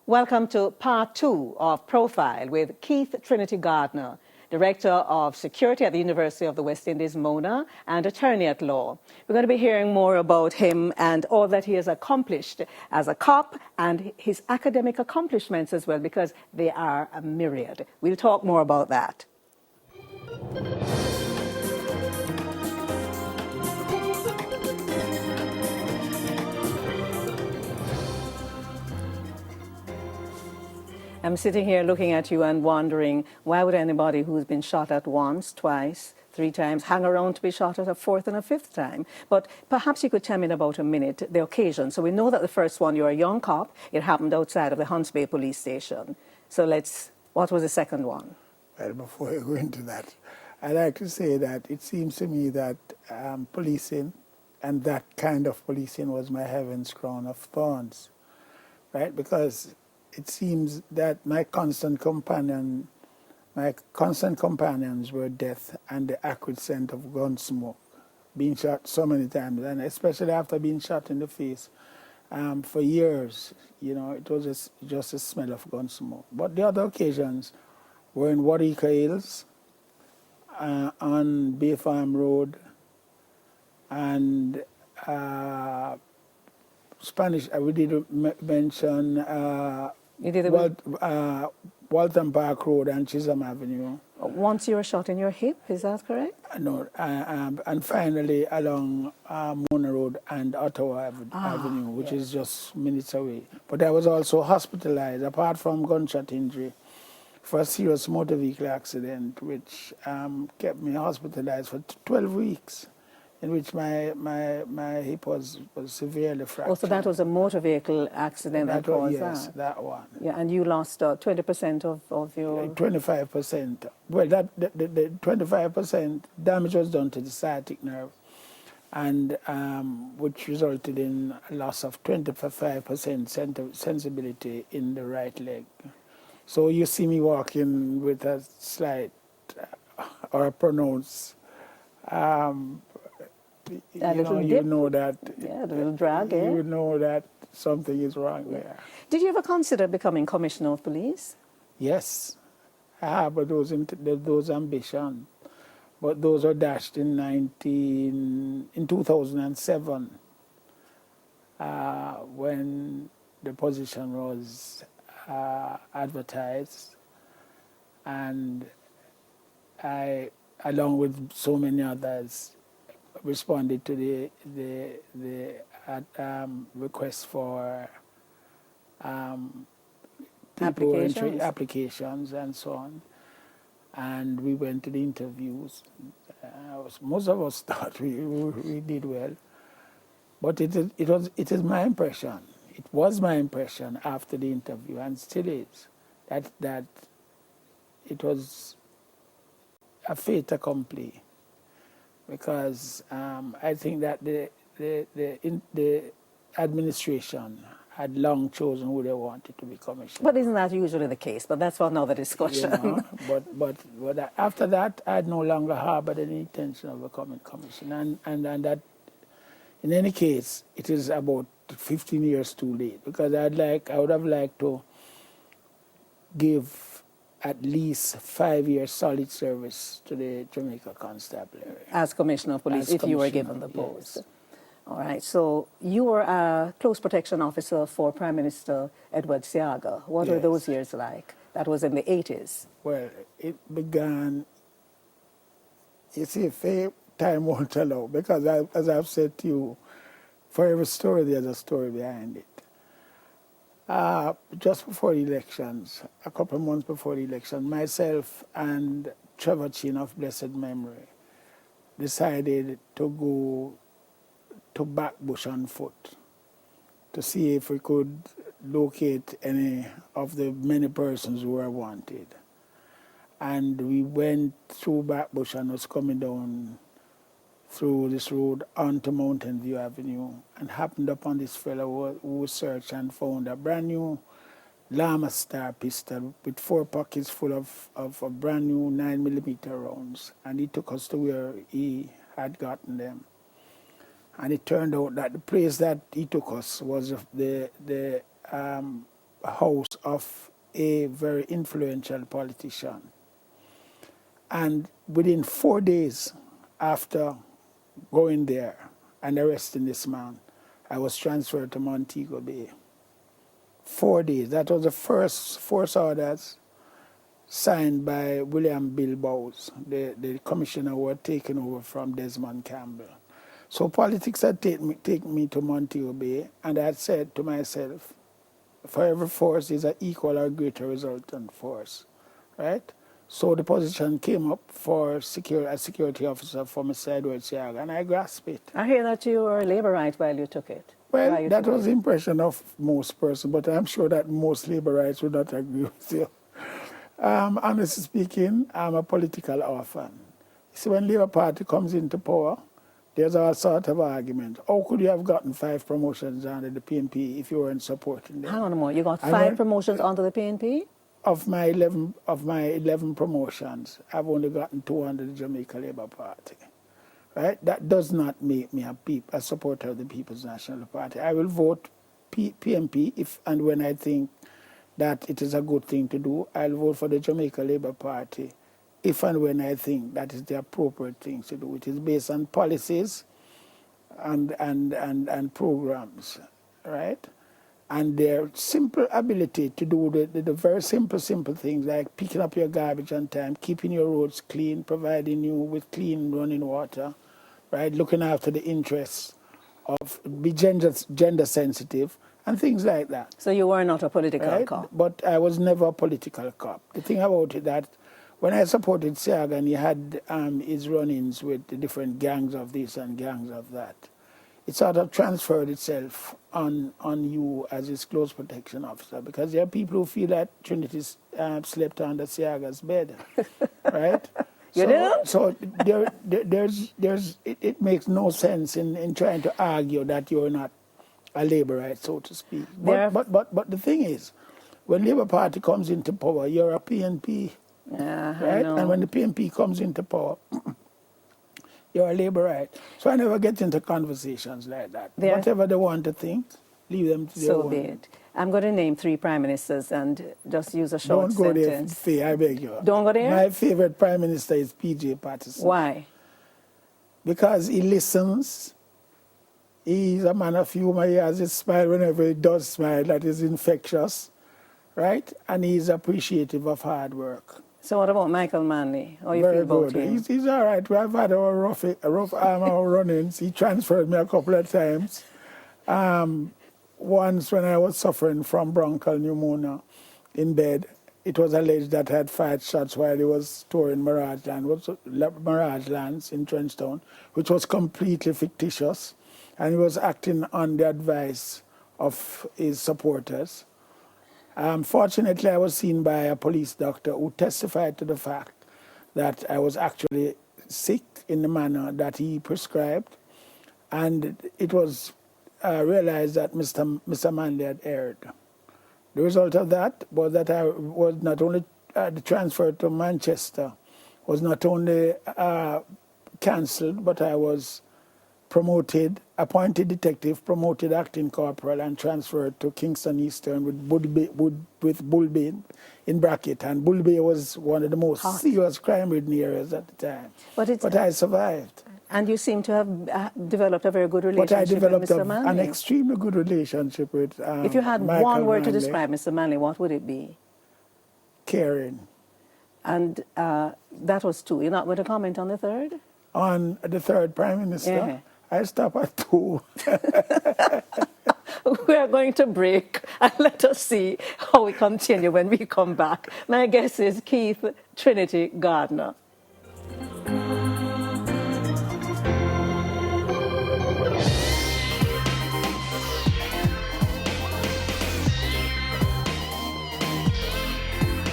Welcome to part 2 of Profile with Keith Trinity Gardner, Director of Security at the University of the West Indies, Mona, and attorney at law. We're going to be hearing more about him and all that he has accomplished as a cop and his academic accomplishments as well, because they are a myriad. We'll talk more about that. I'm sitting here looking at you and wondering, why would anybody who's been shot at once, twice, 3 times, hang around to be shot at a 4th and a 5th time? But perhaps you could tell me in about a minute the occasion. So we know that the first one, you're a young cop. It happened outside of the Hunts Bay police station. So what was the second one? Well, before I go into that, I'd like to say that it seems to me that policing and that kind of policing was my heaven's crown of thorns, right? Because it seems that my constant companions were death and the acrid scent of gun smoke, being shot so many times, and especially after being shot in the face for years. You know, it was just a smell of gun smoke. But the other occasions were in Warwicker Hills, on Bay Farm Road, and Spanish. We did mention Walton Park Road and Chisholm Avenue. Once you were shot in your hip, is that correct? No, and finally along Mona Road and Ottawa Avenue, which is just minutes away. But I was also hospitalized, apart from gunshot injury, for a serious motor vehicle accident, which kept me hospitalized for 12 weeks, in which my hip was severely fractured. Oh, so that was a motor vehicle accident that caused that? Yes, that one. Yeah, and you lost 20% of your... 25%. Well, the 25% damage was done to the sciatic nerve, and which resulted in a loss of 25% sensibility in the right leg. So you see me walking with a slight or a pronounced... you know that. Yeah, the little drag, You know that something is wrong there. Did you ever consider becoming Commissioner of Police? Yes, I have those ambitions, but those were dashed in 2007, when the position was advertised, and I, along with so many others, responded to the request for applications and so on, and we went to the interviews. Most of us thought we did well, but it is my impression. It was my impression after the interview, and still is, that it was a fait accompli. Because I think that the administration had long chosen who they wanted to be commissioner. But isn't that usually the case? But that's for another discussion. You know, but after that, I had no longer harbored any intention of becoming commissioner, and that, in any case, it is about 15 years too late, because I would have liked to give at least 5 years solid service to the Jamaica Constabulary. As Commissioner of Police, if you were given the post. Yes. All right, so you were a close protection officer for Prime Minister Edward Seaga. What were those years like? That was in the 80s. Well, it began, you see, time won't allow, because as I've said to you, for every story there's a story behind it. Just before the elections, a couple of months before the election, myself and Trevor Chin of blessed memory decided to go to Backbush on foot to see if we could locate any of the many persons who were wanted. And we went through Backbush and was coming down through this road onto Mountain View Avenue, and happened upon this fellow who searched and found a brand new Lama Star pistol with 4 pockets full of a brand new 9mm rounds. And he took us to where he had gotten them. And it turned out that the place that he took us was the house of a very influential politician. And within 4 days after going there and arresting this man, I was transferred to Montego Bay. 4 days. That was the first force orders signed by William Bill Bowes, the commissioner who had taken over from Desmond Campbell. So politics had taken me to Montego Bay, and I had said to myself, for every force is an equal or greater resultant force, right? So the position came up for a security officer for Mr. Edward Siaga, and I grasped it. I hear that you were a Labourite while you took it. Well, that was the impression of most persons, but I'm sure that most Labourites would not agree with you. Honestly speaking, I'm a political orphan. See, when Labour Party comes into power, there's all sort of argument. How could you have gotten 5 promotions under the PNP if you weren't supporting them? Hang on a moment, you got 5 promotions under the PNP? Of my 11 promotions, I've only gotten 2 under the Jamaica Labour Party. Right? That does not make me a supporter of the People's National Party. I will vote PNP if and when I think that it is a good thing to do. I'll vote for the Jamaica Labour Party if and when I think that is the appropriate thing to do. It is based on policies and programs, right? And their simple ability to do the very simple things like picking up your garbage on time, keeping your roads clean, providing you with clean running water, right? Looking after the interests of, be gender sensitive, and things like that. So you were not a political cop? But I was never a political cop. The thing about it that when I supported Siaga and he had his run-ins with the different gangs of this and gangs of that, it sort of transferred itself on you as his close protection officer, because there are people who feel that Trinity slept under Siaga's bed, right? So it makes no sense in trying to argue that you're not a Labourite, so to speak. But the thing is, when Labour Party comes into power, you're a PNP, right? And when the PNP comes into power, you're a Labourite. So I never get into conversations like that. Whatever they want to think, leave them to their own. So be it. I'm going to name 3 prime ministers and just use a short sentence. Don't go sentence. there, Faye, I beg you. Don't go there? My favorite prime minister is P.J. Patterson. Why? Because he listens. He's a man of humor. He has a smile whenever he does smile that is infectious, right? And he's appreciative of hard work. So what about Michael Manley? How you Very feel about good. him? He's all right. We've had our rough run-ins. He transferred me a couple of times. Once when I was suffering from bronchial pneumonia in bed, it was alleged that I had fired shots while he was touring Mirage Lands in Trenchtown, which was completely fictitious. And he was acting on the advice of his supporters. Fortunately, I was seen by a police doctor who testified to the fact that I was actually sick in the manner that he prescribed. And it was realized that Mr. Manley had erred. The result of that was that I was not only the transfer to Manchester was not only cancelled, but I was promoted, appointed detective, promoted acting corporal, and transferred to Kingston Eastern with Bull Bay in bracket. And Bull Bay was one of the most serious crime-ridden areas at the time. But I survived. And you seem to have developed a very good relationship with Mr. Manley. But I developed an extremely good relationship with If you had Michael one word Manley. to describe Mr. Manley, what would it be? Caring. And that was 2. You're not going to comment on the 3rd? On the 3rd Prime Minister? Yeah. I stop at 2. We are going to break and let us see how we continue when we come back. My guest is Keith Trinity Gardner.